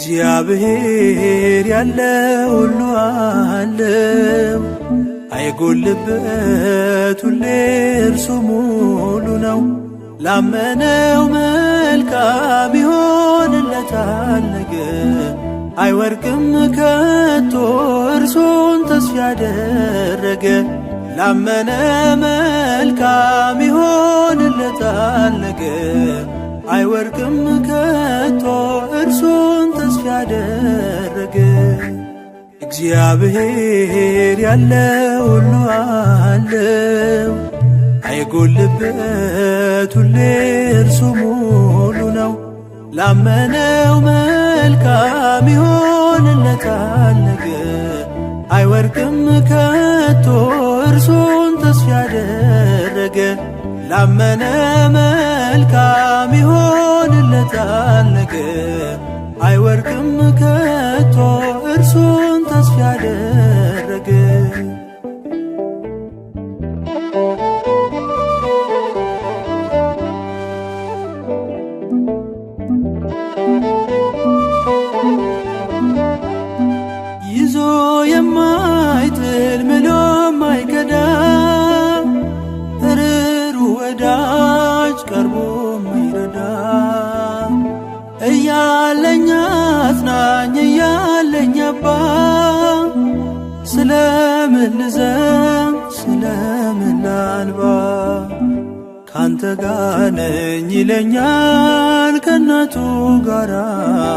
እግዚአብሔር ያለ ሁሉ አለው፣ አይጎልበት ሁሌ እርሱ ሙሉ ነው። ላመነው መልካም ይሆንለታል ነገር፣ አይወርቅም ከቶ እርሱን ተስፋ ያደረገ። ላመነ መልካም ይሆንለታል ነገር፣ አይወርቅም ከቶ እርሱን ተስፋ ያደረገ። እግዚአብሔር ያለ ሁሉ አለው፣ አይጎልበት ሁሌ እርሱ ሙሉ ነው። ላመነው መልካም ይሆንለታል ነገር፣ አይወርቅም ከቶ እርሱን ተስፋ ያደረገ። ላመነ መልካም ይሆንለታል ነገር፣ አይወርቅም ከቶ እርሱን ተስፋ ያደረገ። ይዞ የማይጥል ምሎ የማይከዳ ርኅሩኅ ወዳጅ ቀርቦ ማይረዳ፣ እያለኝ አጽናኝ እያለኝ አባት፣ ስለምን ልዘን ስለምን ላንባ። ካንተ ጋር ነኝ ይለኛል ከእናቱ ጋራ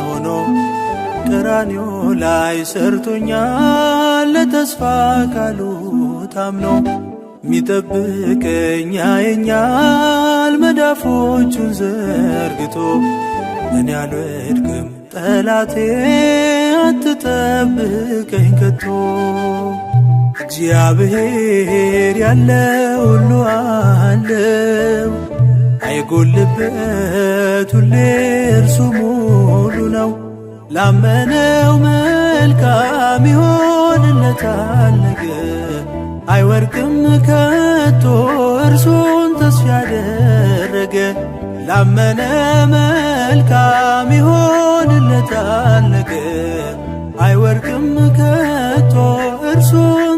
ሆኖ፣ ቀራንዮ ላይ ሰርቶኛል ለተስፋ ቃሉ ታምኖ። ሚጠብቀኝ ያየኛል መዳፎቹን ዘርግቶ፣ እኔ አልወድቅም ጠላቴ አትጠብቀኝ ከቶ። እግዚአብሔር ያለ ሁሉ አለው፣ አይጎልበት ሁሌ እርሱ ሙሉ ነው። ላመነው መልካም ይሆንለታል ነገር፣ አይወርቅም ከቶ እርሱን ተስፋ ያደረገ። ላመነ መልካም ይሆንለታል ነገር፣ አይወርቅም ከቶ እርሱን